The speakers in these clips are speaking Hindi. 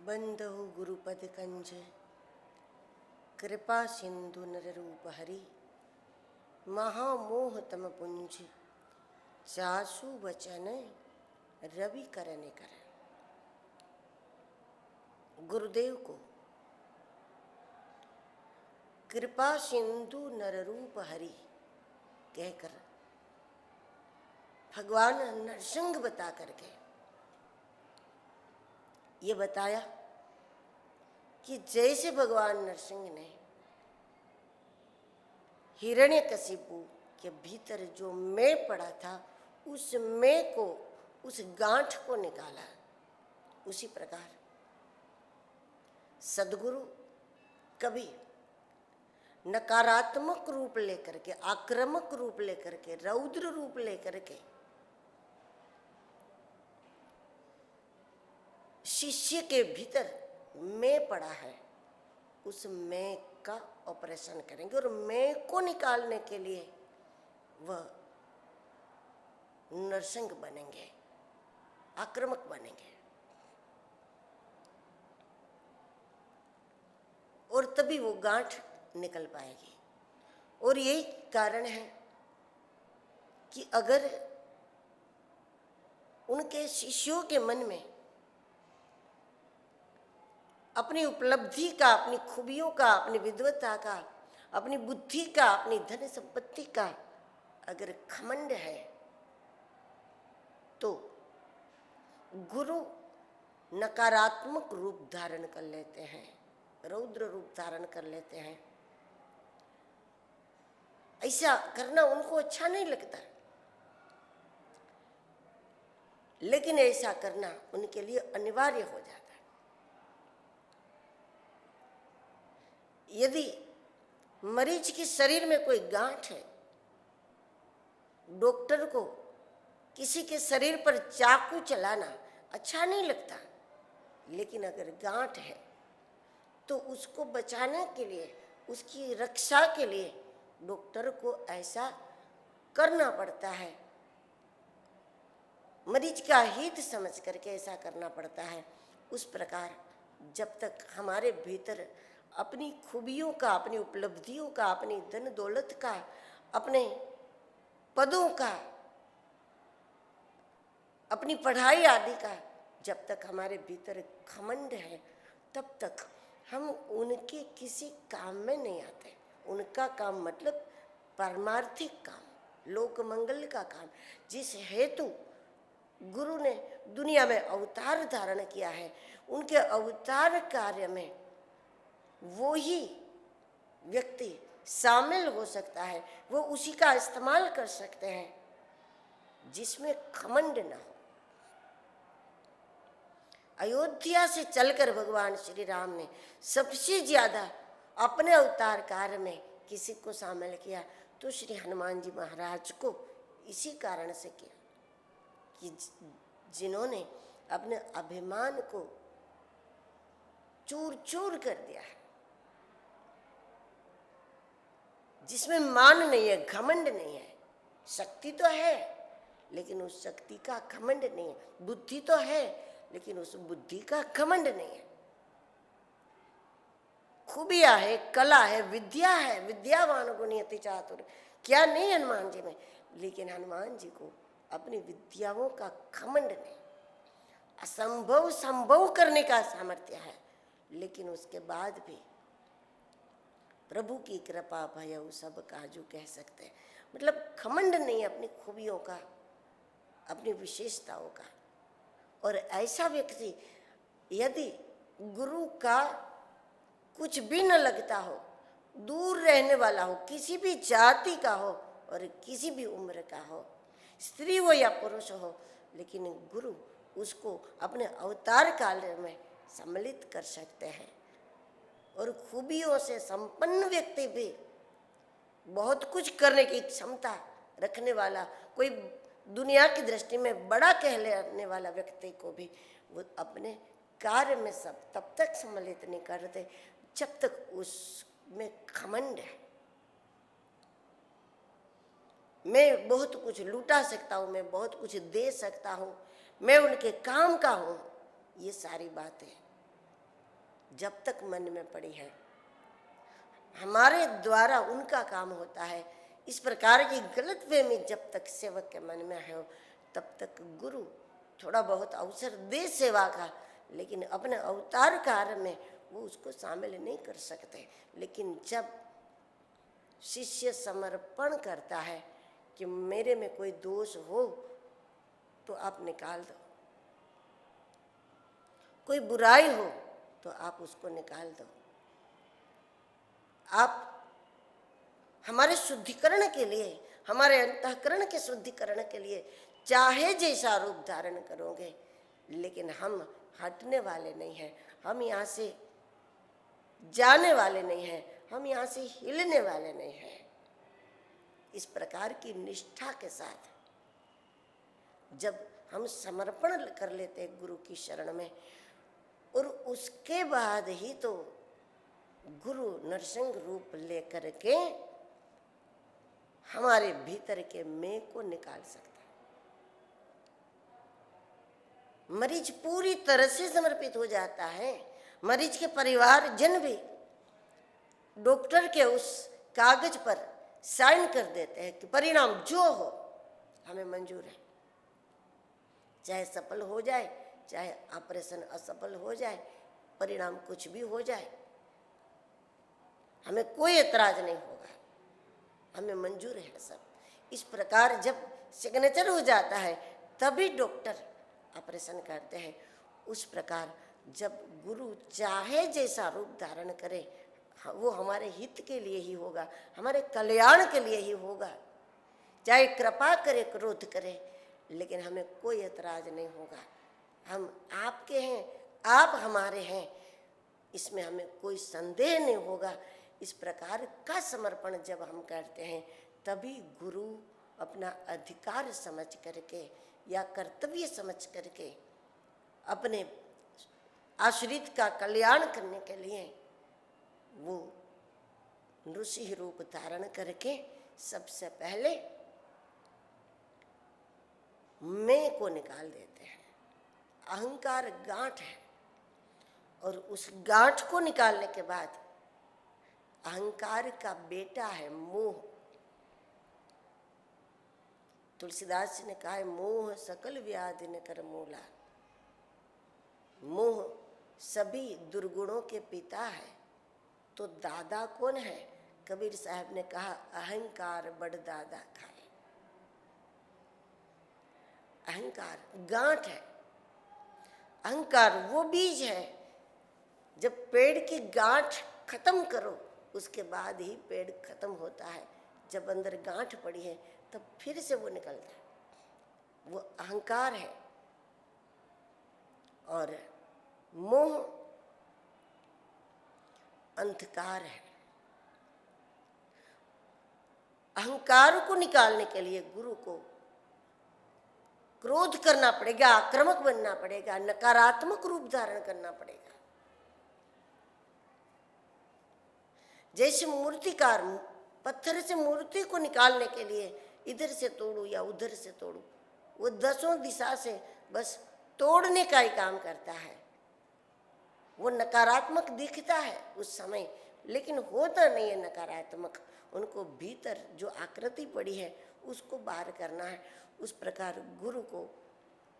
बंदहु गुरुपद कंज कृपा सिंधु नर रूप हरि महामोह तम पुंज चासु वचन रवि करन कर। गुरुदेव को कृपा सिंधु नर रूप हरि कहकर भगवान नरसिंह बता करके ये बताया कि जैसे भगवान नरसिंह ने हिरण्यकशिपु के भीतर जो मैं पड़ा था उस मैं को, उस गांठ को निकाला, उसी प्रकार सद्गुरु कभी नकारात्मक रूप लेकर के, आक्रामक रूप लेकर के, रौद्र रूप लेकर के शिष्य के भीतर मैं पड़ा है, उस मैं का ऑपरेशन करेंगे और मैं को निकालने के लिए वह नरसिंह बनेंगे, आक्रामक बनेंगे। और तभी वो गांठ निकल पाएगी। और यही कारण है कि अगर उनके शिष्यों के मन में अपनी उपलब्धि का, अपनी खूबियों का, अपनी विद्वता का, अपनी बुद्धि का, अपनी धन संपत्ति का अगर घमंड है तो गुरु नकारात्मक रूप धारण कर लेते हैं, रौद्र रूप धारण कर लेते हैं। ऐसा करना उनको अच्छा नहीं लगता, लेकिन ऐसा करना उनके लिए अनिवार्य हो जाता है। यदि मरीज के शरीर में कोई गांठ है, डॉक्टर को किसी के शरीर पर चाकू चलाना अच्छा नहीं लगता, लेकिन अगर गांठ है तो उसको बचाने के लिए, उसकी रक्षा के लिए डॉक्टर को ऐसा करना पड़ता है, मरीज का हित समझ करके ऐसा करना पड़ता है। उस प्रकार जब तक हमारे भीतर अपनी खूबियों का, अपनी उपलब्धियों का, अपनी धन दौलत का, अपने पदों का, अपनी पढ़ाई आदि का जब तक हमारे भीतर घमंड है, तब तक हम उनके किसी काम में नहीं आते। उनका काम मतलब पारमार्थिक काम, लोक मंगल का काम, जिस हेतु गुरु ने दुनिया में अवतार धारण किया है, उनके अवतार कार्य में वो ही व्यक्ति शामिल हो सकता है, वो उसी का इस्तेमाल कर सकते हैं जिसमें घमंड न हो। अयोध्या से चलकर भगवान श्री राम ने सबसे ज्यादा अपने अवतार कार्य में किसी को शामिल किया तो श्री हनुमान जी महाराज को इसी कारण से किया कि जिन्होंने अपने अभिमान को चूर चूर कर दिया है, जिसमें मान नहीं है, घमंड नहीं है। शक्ति तो है लेकिन उस शक्ति का घमंड नहीं है, बुद्धि तो है लेकिन उस बुद्धि का घमंड नहीं है। खूबियां है, कला है, विद्या है, विद्यावान गुणयति चातुर, क्या नहीं हनुमान जी में, लेकिन हनुमान जी को अपनी विद्याओं का घमंड नहीं, असंभव संभव करने का सामर्थ्य है, लेकिन उसके बाद भी प्रभु की कृपा भयउ सब काजू कह सकते हैं। मतलब घमंड नहीं अपनी खूबियों का, अपनी विशेषताओं का। और ऐसा व्यक्ति यदि गुरु का कुछ भी न लगता हो, दूर रहने वाला हो, किसी भी जाति का हो और किसी भी उम्र का हो, स्त्री हो या पुरुष हो, लेकिन गुरु उसको अपने अवतार काल में सम्मिलित कर सकते हैं। और खूबियों से संपन्न व्यक्ति भी, बहुत कुछ करने की क्षमता रखने वाला, कोई दुनिया की दृष्टि में बड़ा कहलाने वाला व्यक्ति को भी वो अपने कार्य में सब तब तक सम्मिलित नहीं करते जब तक उसमें घमंड है। मैं बहुत कुछ लूटा सकता हूँ, मैं बहुत कुछ दे सकता हूँ, मैं उनके काम का हूँ, ये सारी बातें जब तक मन में पड़ी है, हमारे द्वारा उनका काम होता है। इस प्रकार की गलतफहमी जब तक सेवक के मन में है, तब तक गुरु थोड़ा बहुत अवसर दे सेवा का, लेकिन अपने अवतार कार्य में वो उसको शामिल नहीं कर सकते। लेकिन जब शिष्य समर्पण करता है कि मेरे में कोई दोष हो तो आप निकाल दो, कोई बुराई हो तो आप उसको निकाल दो, आप हमारे शुद्धिकरण के लिए, हमारे अंतःकरण के शुद्धिकरण के लिए चाहे जैसा रूप धारण करोगे, लेकिन हम हटने वाले नहीं हैं, हम यहाँ से जाने वाले नहीं हैं, हम यहाँ से हिलने वाले नहीं हैं। इस प्रकार की निष्ठा के साथ जब हम समर्पण कर लेते हैं गुरु की शरण में, और उसके बाद ही तो गुरु नरसिंह रूप लेकर के हमारे भीतर के मैं को निकाल सकता है। मरीज पूरी तरह से समर्पित हो जाता है। मरीज के परिवार जन भी डॉक्टर के उस कागज पर साइन कर देते हैं कि परिणाम जो हो हमें मंजूर है, चाहे सफल हो जाए, चाहे ऑपरेशन असफल हो जाए, परिणाम कुछ भी हो जाए, हमें कोई एतराज नहीं होगा, हमें मंजूर है सब। इस प्रकार जब सिग्नेचर हो जाता है तभी डॉक्टर ऑपरेशन करते हैं। उस प्रकार जब गुरु चाहे जैसा रूप धारण करे, वो हमारे हित के लिए ही होगा, हमारे कल्याण के लिए ही होगा। चाहे कृपा करे क्रोध करे, लेकिन हमें कोई एतराज नहीं होगा। हम आपके हैं, आप हमारे हैं, इसमें हमें कोई संदेह नहीं होगा। इस प्रकार का समर्पण जब हम करते हैं तभी गुरु अपना अधिकार समझ करके या कर्तव्य समझ करके अपने आश्रित का कल्याण करने के लिए वो नृसिंह रूप धारण करके सबसे पहले मैं को निकाल देते हैं। अहंकार गांठ है, और उस गांठ को निकालने के बाद अहंकार का बेटा है मोह। तुलसीदास जी ने कहा है, मोह सकल व्याधि न कर मूला। मोह सभी दुर्गुणों के पिता है, तो दादा कौन है? कबीर साहब ने कहा, अहंकार बड़ दादा खाए। अहंकार गांठ है, अहंकार वो बीज है, जब पेड़ की गांठ खत्म करो उसके बाद ही पेड़ खत्म होता है। जब अंदर गांठ पड़ी है तब फिर से वो निकलता है, वो अहंकार है। और मोह अंधकार है। अहंकार को निकालने के लिए गुरु को क्रोध करना पड़ेगा, आक्रामक बनना पड़ेगा, नकारात्मक रूप धारण करना पड़ेगा। जैसे मूर्तिकार पत्थर से मूर्ति को निकालने के लिए इधर से तोड़ू या उधर से तोड़ू, वो दसों दिशा से बस तोड़ने का ही काम करता है। वो नकारात्मक दिखता है उस समय, लेकिन होता नहीं है नकारात्मक। उनको भीतर जो आकृति पड़ी है उसको बाहर करना है। उस प्रकार गुरु को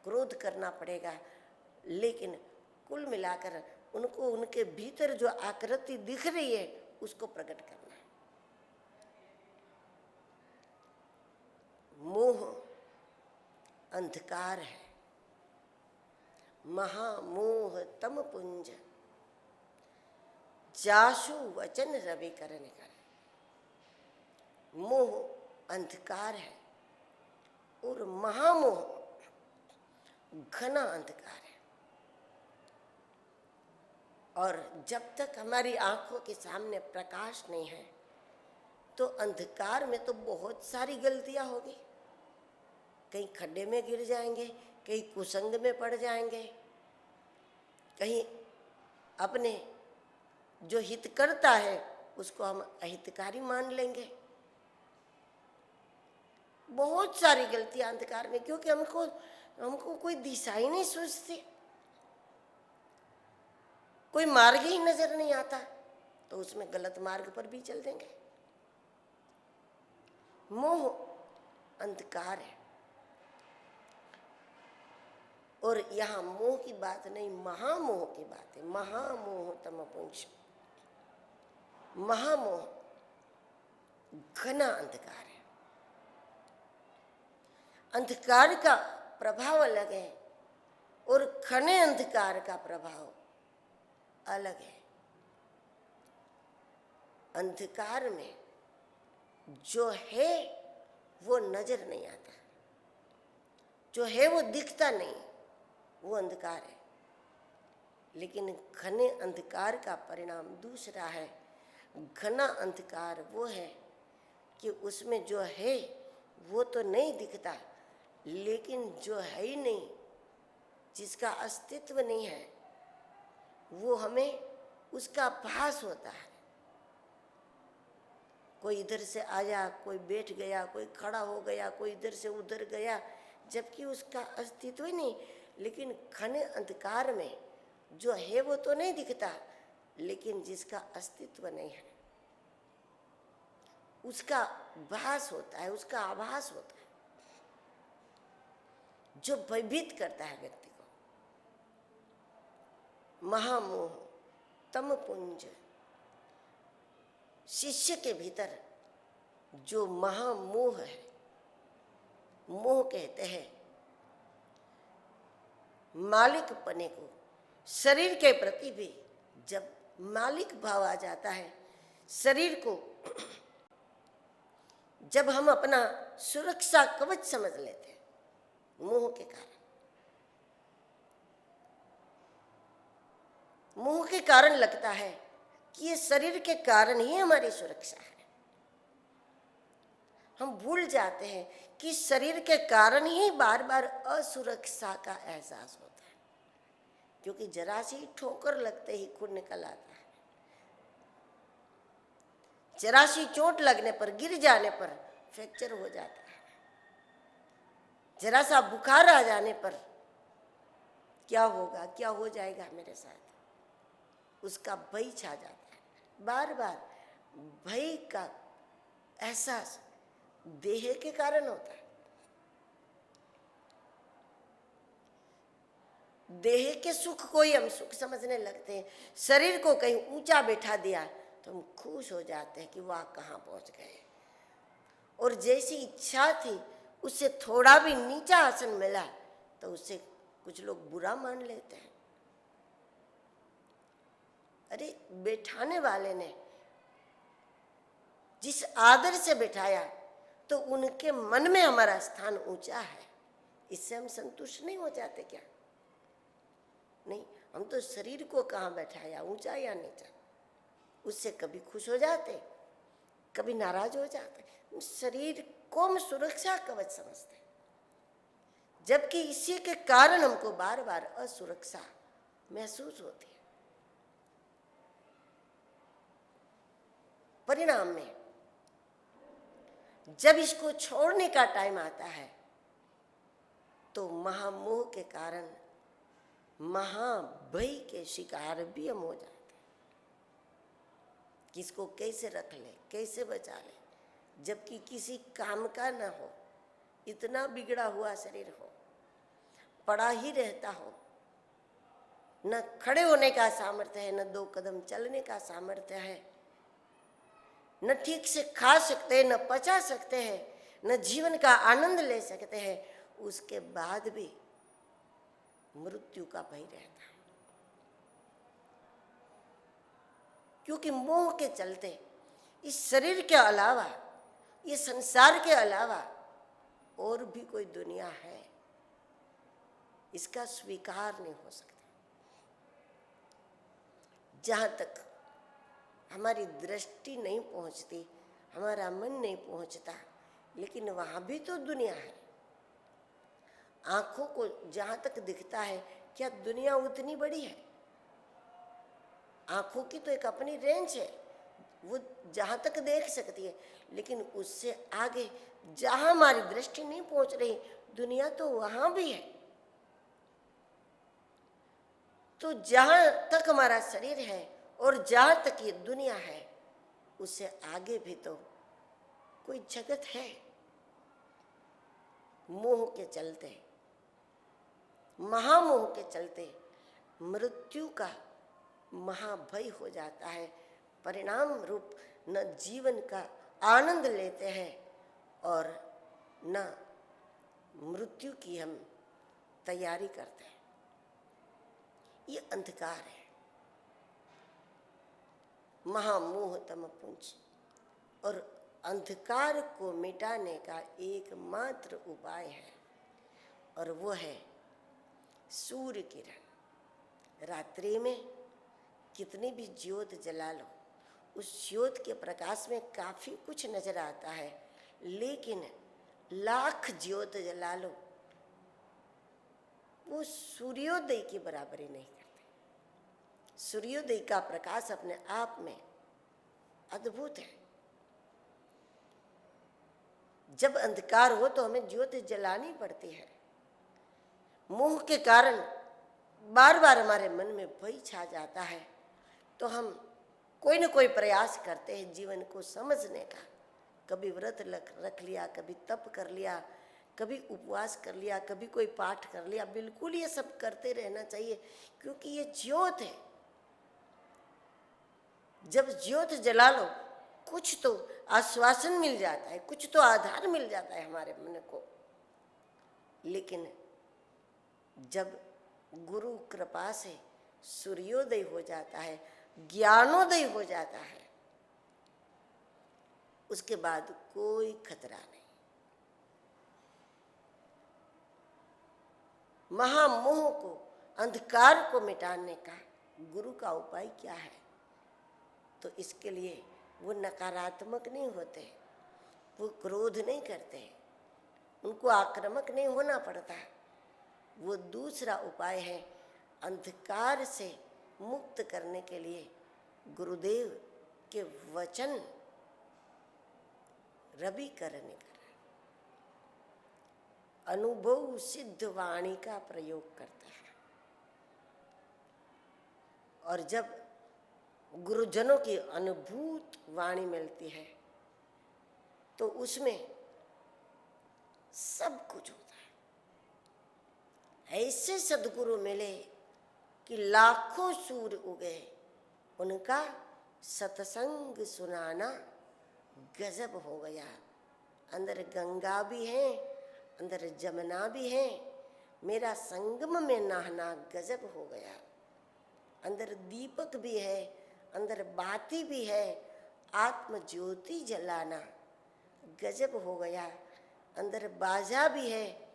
क्रोध करना पड़ेगा, लेकिन कुल मिलाकर उनको उनके भीतर जो आकृति दिख रही है उसको प्रकट करना है। मोह अंधकार है, महामोह तम पुंज, जासु वचन रवि करन कर। मोह अंधकार है और महामोह घना अंधकार है। और जब तक हमारी आंखों के सामने प्रकाश नहीं है तो अंधकार में तो बहुत सारी गलतियां होगी। कहीं खड्डे में गिर जाएंगे, कहीं कुसंग में पड़ जाएंगे, कहीं अपने जो हित करता है उसको हम अहितकारी मान लेंगे। बहुत सारी गलतियां अंधकार में, क्योंकि हमको कोई दिशा ही नहीं सूझती। कोई मार्ग ही नजर नहीं आता तो उसमें गलत मार्ग पर भी चल देंगे। मोह अंधकार है, और यहाँ मोह की बात नहीं, महामोह की बात है। महामोह तमपुंज, महामोह घना अंधकार है। अंधकार का प्रभाव अलग है और घने अंधकार का प्रभाव अलग है। अंधकार में जो है वो नजर नहीं आता, जो है वो दिखता नहीं, वो अंधकार है। लेकिन घने अंधकार का परिणाम दूसरा है। घना अंधकार वो है कि उसमें जो है वो तो नहीं दिखता, लेकिन जो है ही नहीं, जिसका अस्तित्व नहीं है, वो हमें उसका आभास होता है। कोई इधर से आया, कोई बैठ गया, कोई खड़ा हो गया, कोई इधर से उधर गया, जबकि उसका अस्तित्व ही नहीं। लेकिन घने अंधकार में जो है वो तो नहीं दिखता, लेकिन जिसका अस्तित्व नहीं है उसका भास होता है, उसका आभास होता है, जो भयभीत करता है व्यक्ति को। महामोह तमपुंज, शिष्य के भीतर जो महामोह है, मोह कहते हैं मालिक पने को। शरीर के प्रति भी जब मालिक भाव आ जाता है, शरीर को जब हम अपना सुरक्षा कवच समझ लेते हैं, मोह के कारण, मोह के कारण लगता है कि ये शरीर के कारण ही हमारी सुरक्षा है। हम भूल जाते हैं कि शरीर के कारण ही बार बार असुरक्षा का एहसास होता है, क्योंकि जरा सी ठोकर लगते ही खून निकल आता है, जरा सी चोट लगने पर, गिर जाने पर फ्रैक्चर हो जाता है, जरा सा बुखार आ जाने पर क्या होगा, क्या हो जाएगा मेरे साथ, उसका भय छा जाता है। बार बार भय का एहसास देह के कारण होता है। देह के सुख को ही हम सुख समझने लगते हैं। शरीर को कहीं ऊंचा बैठा दिया तो हम खुश हो जाते हैं कि वाह कहाँ पहुंच गए, और जैसी इच्छा थी उससे थोड़ा भी नीचा आसन मिला तो उससे कुछ लोग बुरा मान लेते हैं। अरे बैठाने वाले ने जिस आदर से बैठाया तो उनके मन में हमारा स्थान ऊंचा है, इससे हम संतुष्ट नहीं हो जाते क्या? नहीं, हम तो शरीर को कहाँ बैठाया, ऊंचा या नीचा, उससे कभी खुश हो जाते, कभी नाराज हो जाते। शरीर को हम सुरक्षा कवच समझते, जबकि इसी के कारण हमको बार बार असुरक्षा महसूस होती है। परिणाम में जब इसको छोड़ने का टाइम आता है तो महामोह के कारण महाभय के शिकार भी हम हो जाते हैं। किसको कैसे रख ले, कैसे बचा ले, जबकि किसी काम का न हो, इतना बिगड़ा हुआ शरीर हो, पड़ा ही रहता हो, न खड़े होने का सामर्थ्य है, न 2 कदम चलने का सामर्थ्य है, न ठीक से खा सकते हैं, न पचा सकते हैं, न जीवन का आनंद ले सकते हैं, उसके बाद भी मृत्यु का भय रहता है। क्योंकि मोह के चलते इस शरीर के अलावा, ये संसार के अलावा और भी कोई दुनिया है, इसका स्वीकार नहीं हो सकता। जहाँ तक हमारी दृष्टि नहीं पहुँचती, हमारा मन नहीं पहुँचता, लेकिन वहाँ भी तो दुनिया है। आँखों को जहाँ तक दिखता है, क्या दुनिया उतनी बड़ी है? आँखों की तो एक अपनी रेंज है, वो जहाँ तक देख सकती है, लेकिन उससे आगे जहाँ हमारी दृष्टि नहीं पहुँच रही, दुनिया तो वहाँ भी है। तो जहाँ तक हमारा शरीर है और जहाँ तक ये दुनिया है, उससे आगे भी तो कोई जगत है। मोह के चलते, महामोह के चलते मृत्यु का महाभय हो जाता है। परिणाम रूप न जीवन का आनंद लेते हैं और न मृत्यु की हम तैयारी करते हैं। ये अंधकार है, महामोह तम पुंज। और अंधकार को मिटाने का एकमात्र उपाय है, और वो है सूर्य किरण। रात्रि में कितनी भी ज्योत जला लो, उस ज्योत के प्रकाश में काफी कुछ नजर आता है, लेकिन लाख ज्योत जला लो, वो सूर्योदय की बराबरी नहीं करते। सूर्योदय का प्रकाश अपने आप में अद्भुत है। जब अंधकार हो तो हमें ज्योत जलानी पड़ती है। मोह के कारण बार बार हमारे मन में भय छा जाता है, तो हम कोई न कोई प्रयास करते हैं जीवन को समझने का। कभी व्रत रख लिया, कभी तप कर लिया, कभी उपवास कर लिया, कभी कोई पाठ कर लिया। बिल्कुल ये सब करते रहना चाहिए, क्योंकि ये ज्योत है। जब ज्योत जला लो, कुछ तो आश्वासन मिल जाता है, कुछ तो आधार मिल जाता है हमारे मन को। लेकिन जब गुरु कृपा से सूर्योदय हो जाता है, ज्ञानोदय हो जाता है, उसके बाद कोई खतरा नहीं। महामोह को, अंधकार को मिटाने का गुरु का उपाय क्या है? तो इसके लिए वो नकारात्मक नहीं होते, वो क्रोध नहीं करते, उनको आक्रामक नहीं होना पड़ता। वो दूसरा उपाय है अंधकार से मुक्त करने के लिए गुरुदेव के वचन रवि करने का, अनुभव सिद्ध वाणी का प्रयोग करता है। और जब गुरुजनों की अनुभूत वाणी मिलती है तो उसमें सब कुछ होता है। ऐसे सद्गुरु मिले कि लाखों सूर्य उगे, उनका सत्संग सुनाना गजब हो गया। अंदर गंगा भी है, अंदर जमुना भी है, मेरा संगम में नहाना गजब हो गया। अंदर दीपक भी है, अंदर बाती भी है, आत्म ज्योति जलाना गजब हो गया। अंदर बाजा भी है,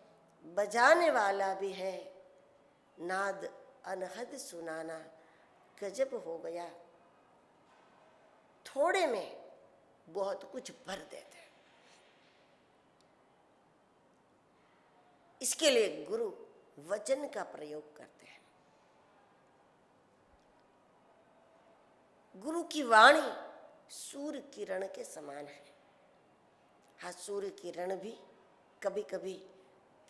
बजाने वाला भी है, नाद अनहद सुनाना गजब हो गया। थोड़े में बहुत कुछ भर देते हैं। इसके लिए गुरु वचन का प्रयोग करते हैं। गुरु की वाणी सूर्य किरण के समान है। हाँ, सूर्य किरण भी कभी कभी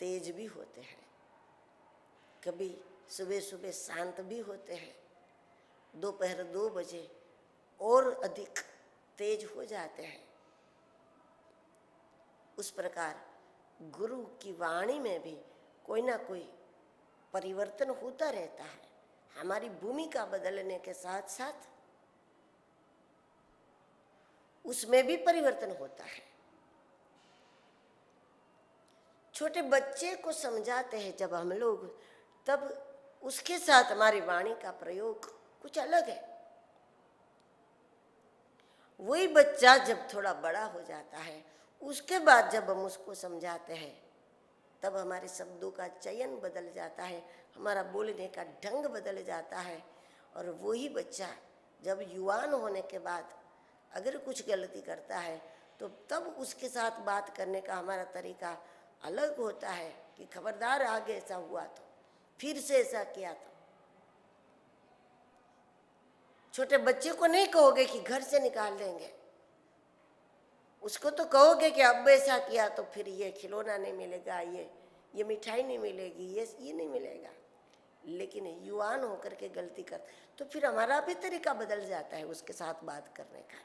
तेज भी होते हैं, कभी सुबह सुबह शांत भी होते हैं, दोपहर 2 बजे और अधिक तेज हो जाते हैं। उस प्रकार गुरु की वाणी में भी कोई ना कोई परिवर्तन होता रहता है। हमारी भूमिका बदलने के साथ साथ उसमें भी परिवर्तन होता है। छोटे बच्चे को समझाते हैं जब हम लोग, तब उसके साथ हमारी वाणी का प्रयोग कुछ अलग है। वही बच्चा जब थोड़ा बड़ा हो जाता है, उसके बाद जब हम उसको समझाते हैं, तब हमारे शब्दों का चयन बदल जाता है, हमारा बोलने का ढंग बदल जाता है। और वही बच्चा जब युवान होने के बाद अगर कुछ गलती करता है, तो तब उसके साथ बात करने का हमारा तरीका अलग होता है कि खबरदार आगे ऐसा हुआ तो, फिर से ऐसा किया तो। छोटे बच्चे को नहीं कहोगे कि घर से निकाल देंगे, उसको तो कहोगे कि अब ऐसा किया तो फिर ये खिलौना नहीं मिलेगा, ये मिठाई नहीं मिलेगी, ये नहीं मिलेगा। लेकिन युवान होकर के गलती कर तो फिर हमारा भी तरीका बदल जाता है उसके साथ बात करने का।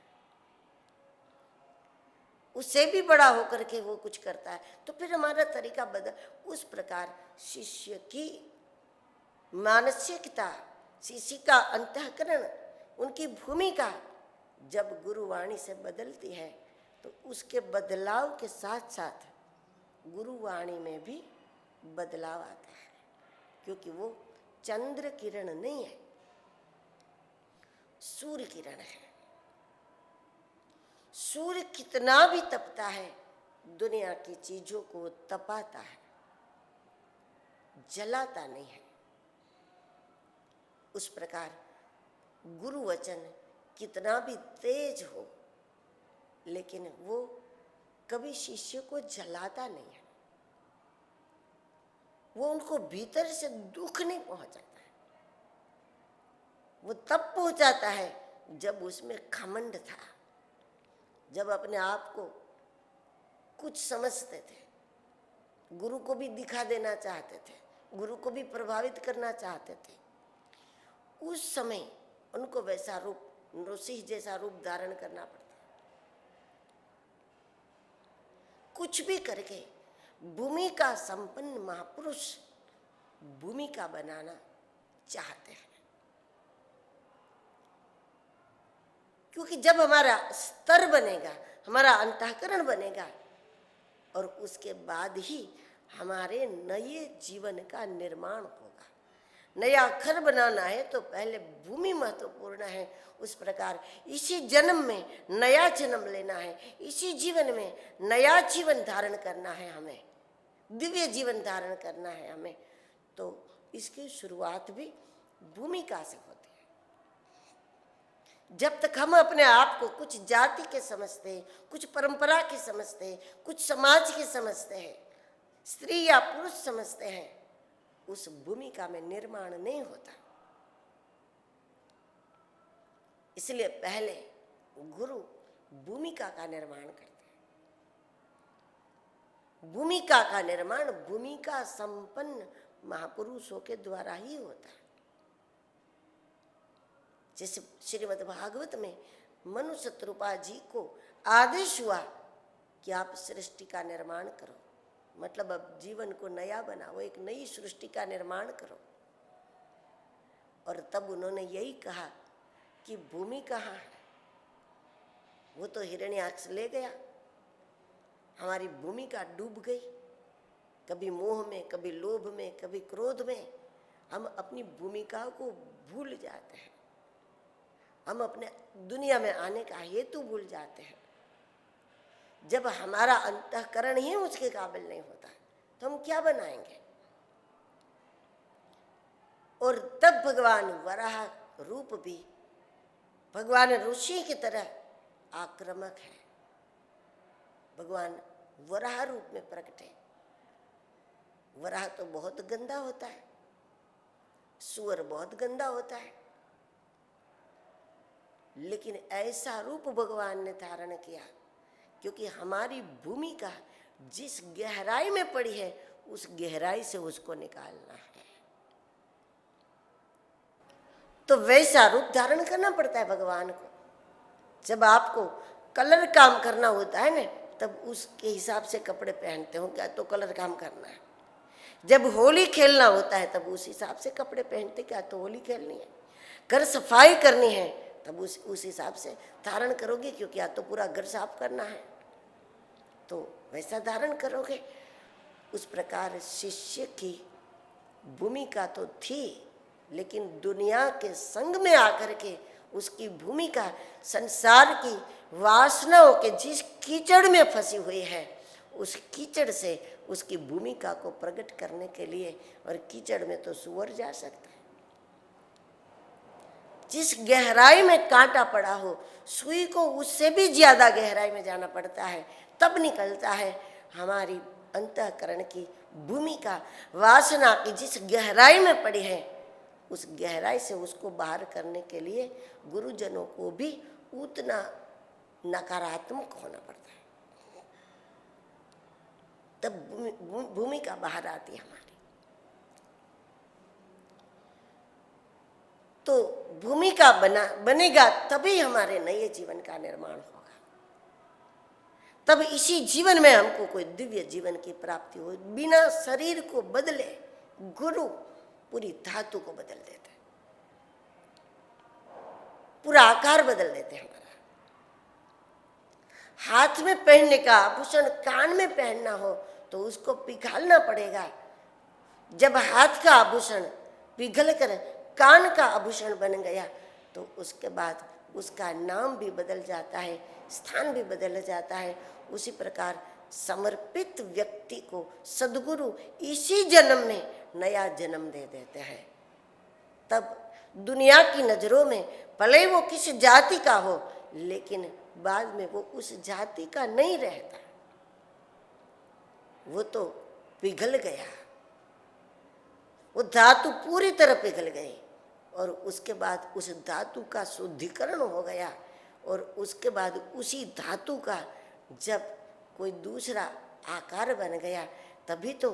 उससे भी बड़ा होकर के वो कुछ करता है तो फिर हमारा तरीका बदल। उस प्रकार शिष्य की मानसिकता, शिष्य का अंतःकरण, उनकी भूमिका जब गुरुवाणी से बदलती है तो उसके बदलाव के साथ साथ गुरुवाणी में भी बदलाव आता है, क्योंकि वो चंद्र किरण नहीं है, सूर्य किरण है। सूर्य कितना भी तपता है दुनिया की चीजों को तपाता है, जलाता नहीं है। उस प्रकार गुरु वचन कितना भी तेज हो लेकिन वो कभी शिष्य को जलाता नहीं है, वो उनको भीतर से दुख नहीं पहुंचाता है। वो तब पहुंचाता है जब उसमें घमंड था, जब अपने आप को कुछ समझते थे, गुरु को भी दिखा देना चाहते थे, गुरु को भी प्रभावित करना चाहते थे। उस समय उनको वैसा रूप, नृसिंह जैसा रूप धारण करना पड़ता। कुछ भी करके भूमिका संपन्न महापुरुष भूमिका बनाना चाहते हैं, क्योंकि जब हमारा स्तर बनेगा, हमारा अंतःकरण बनेगा और उसके बाद ही हमारे नए जीवन का निर्माण होगा। नया घर बनाना है तो पहले भूमि महत्वपूर्ण है। उस प्रकार इसी जन्म में नया जन्म लेना है, इसी जीवन में नया जीवन धारण करना है, हमें दिव्य जीवन धारण करना है हमें, तो इसकी शुरुआत भी भूमिका से होती है। जब तक हम अपने आप को कुछ जाति के समझते हैं, कुछ परंपरा के समझते हैं, कुछ समाज के समझते हैं, स्त्री या पुरुष समझते हैं, उस भूमिका में निर्माण नहीं होता। इसलिए पहले गुरु भूमिका का निर्माण करते हैं। भूमिका का निर्माण भूमिका संपन्न महापुरुषों के द्वारा ही होता है। जैसे श्रीमद् भागवत में मनु शत्रुपा जी को आदेश हुआ कि आप सृष्टि का निर्माण करो, मतलब अब जीवन को नया बनाओ, एक नई सृष्टि का निर्माण करो। और तब उन्होंने यही कहा कि भूमि कहाँ है? वो तो हिरण्याक्ष ले गया, हमारी भूमिका डूब गई, कभी मोह में, कभी लोभ में, कभी क्रोध में। हम अपनी भूमिका को भूल जाते हैं, हम अपने दुनिया में आने का हेतु भूल जाते हैं। जब हमारा अंतःकरण ही उसके काबिल नहीं होता तो हम क्या बनाएंगे? और तब भगवान वराह रूप भी भगवान ऋषि की तरह आक्रामक है। भगवान वराह रूप में प्रकट है। वराह तो बहुत गंदा होता है, सुअर बहुत गंदा होता है, लेकिन ऐसा रूप भगवान ने धारण किया क्योंकि हमारी भूमिका जिस गहराई में पड़ी है उस गहराई से उसको निकालना है। तो वैसा रूप धारण करना पड़ता है भगवान को। जब आपको कलर काम करना होता है ना, तब उसके हिसाब से कपड़े पहनते हो, क्या तो कलर काम करना है। जब होली खेलना होता है तब उस हिसाब से कपड़े पहनते, क्या तो होली खेलनी है। घर सफाई करनी है तब उस हिसाब से धारण करोगे, क्योंकि या तो पूरा घर साफ करना है तो वैसा धारण करोगे। उस प्रकार शिष्य की भूमिका तो थी, लेकिन दुनिया के संग में आकर के उसकी भूमिका संसार की वासनाओं के जिस कीचड़ में फंसी हुई है, उस कीचड़ से उसकी भूमिका को प्रकट करने के लिए, और कीचड़ में तो सुअर जा सकता है। जिस गहराई में कांटा पड़ा हो, सुई को उससे भी ज्यादा गहराई में जाना पड़ता है, तब निकलता है हमारी अंतःकरण की भूमिका। वासना की जिस गहराई में पड़ी है उस गहराई से उसको बाहर करने के लिए गुरुजनों को भी उतना नकारात्मक होना पड़ता है, तब भूमिका बाहर आती है हमारी। तो भूमि का बनेगा, तभी हमारे नए जीवन का निर्माण होगा। तब इसी जीवन में हमको कोई दिव्य जीवन की प्राप्ति हो। बिना शरीर को बदले गुरु पूरी धातु को बदल देते हैं, पूरा आकार बदल देते हैं। हमारा हाथ में पहनने का आभूषण कान में पहनना हो तो उसको पिघालना पड़ेगा। जब हाथ का आभूषण पिघल कर कान का आभूषण बन गया तो उसके बाद उसका नाम भी बदल जाता है, स्थान भी बदल जाता है। उसी प्रकार समर्पित व्यक्ति को सद्गुरु इसी जन्म में नया जन्म दे देते हैं। तब दुनिया की नजरों में भले वो किस जाति का हो, लेकिन बाद में वो उस जाति का नहीं रहता, वो तो पिघल गया, वो धातु पूरी तरह पिघल गई और उसके बाद उस धातु का शुद्धिकरण हो गया। और उसके बाद उसी धातु का जब कोई दूसरा आकार बन गया, तभी तो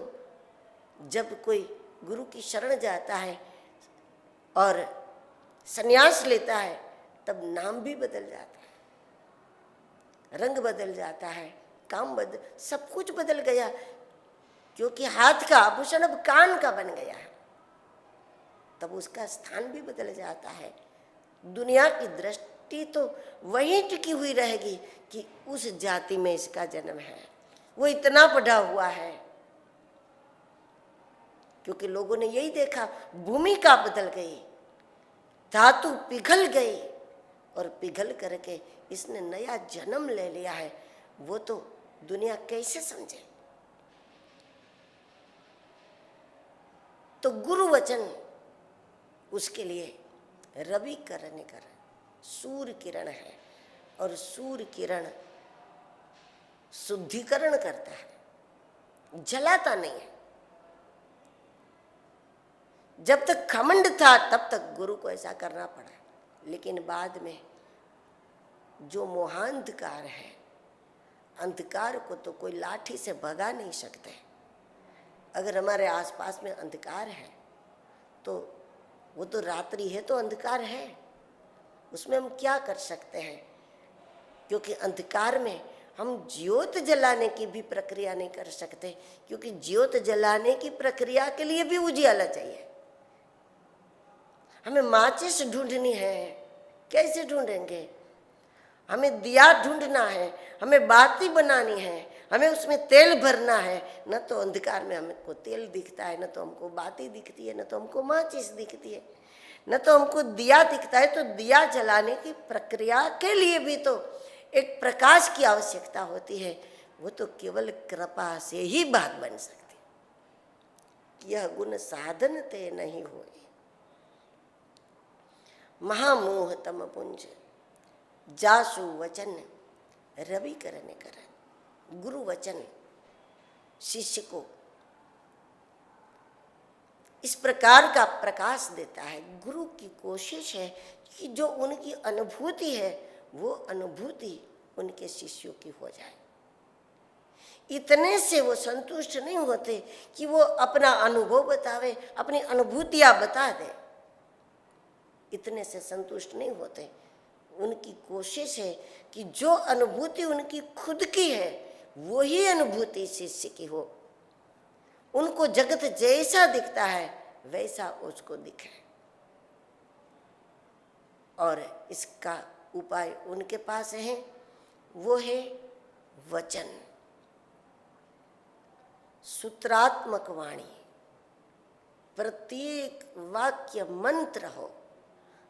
जब कोई गुरु की शरण जाता है और संन्यास लेता है तब नाम भी बदल जाता है, रंग बदल जाता है, काम बदल, सब कुछ बदल गया, क्योंकि हाथ का आभूषण अब कान का बन गया है। तब उसका स्थान भी बदल जाता है। दुनिया की दृष्टि तो वही टिकी हुई रहेगी कि उस जाति में इसका जन्म है, वो इतना पढ़ा हुआ है। क्योंकि लोगों ने यही देखा, भूमिका बदल गई, धातु पिघल गई और पिघल करके इसने नया जन्म ले लिया है। वो तो दुनिया कैसे समझे? तो गुरु वचन उसके लिए रवि किरण सूर्य किरण है, और सूर्य किरण शुद्धिकरण करता है, जलाता नहीं है। जब तक घमंड था तब तक गुरु को ऐसा करना पड़ा, लेकिन बाद में जो मोहांधकार है, अंधकार को तो कोई लाठी से भगा नहीं सकते। अगर हमारे आसपास में अंधकार है तो वो तो रात्रि है तो अंधकार है, उसमें हम क्या कर सकते हैं? क्योंकि अंधकार में हम ज्योत जलाने की भी प्रक्रिया नहीं कर सकते, क्योंकि ज्योत जलाने की प्रक्रिया के लिए भी उजियाला चाहिए। हमें माचिस ढूंढनी है, कैसे ढूंढेंगे? हमें दिया ढूंढना है, हमें बाती बनानी है, हमें उसमें तेल भरना है। न तो अंधकार में हमको तेल दिखता है, न तो हमको बाती दिखती है, न तो हमको माचिस दिखती है, न तो हमको दिया दिखता है। तो दिया जलाने की प्रक्रिया के लिए भी तो एक प्रकाश की आवश्यकता होती है। वो तो केवल कृपा से ही बात बन सकती। यह गुण साधन ते नहीं होए, महामोह तम पुंज जासु वचन रवि करने कर। गुरु वचन शिष्य को इस प्रकार का प्रकाश देता है। गुरु की कोशिश है कि जो उनकी अनुभूति है वो अनुभूति उनके शिष्यों की हो जाए। इतने से वो संतुष्ट नहीं होते कि वो अपना अनुभव बतावे, अपनी अनुभूतियां बता दे, इतने से संतुष्ट नहीं होते। उनकी कोशिश है कि जो अनुभूति उनकी खुद की है वही अनुभूति शिष्य की हो। उनको जगत जैसा दिखता है वैसा उसको दिखे, और इसका उपाय उनके पास है, वो है वचन, सूत्रात्मक वाणी। प्रत्येक वाक्य मंत्र हो,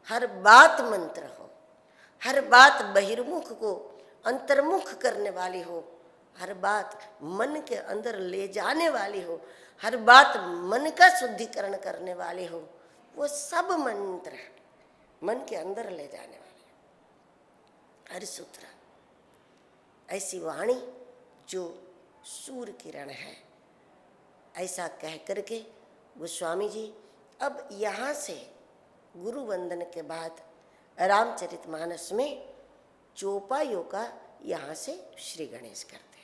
हर बात मंत्र हो, हर बात बहिर्मुख को अंतर्मुख करने वाली हो, हर बात मन के अंदर ले जाने वाली हो, हर बात मन का शुद्धिकरण करने वाली हो। वो सब मंत्र मन के अंदर ले जाने वाले, हर सूत्र ऐसी वाणी जो सूर्य किरण है। ऐसा कह करके गोस्वामी जी अब यहाँ से गुरु वंदन के बाद रामचरितमानस में चौपाइयों का यहाँ से श्री गणेश करते।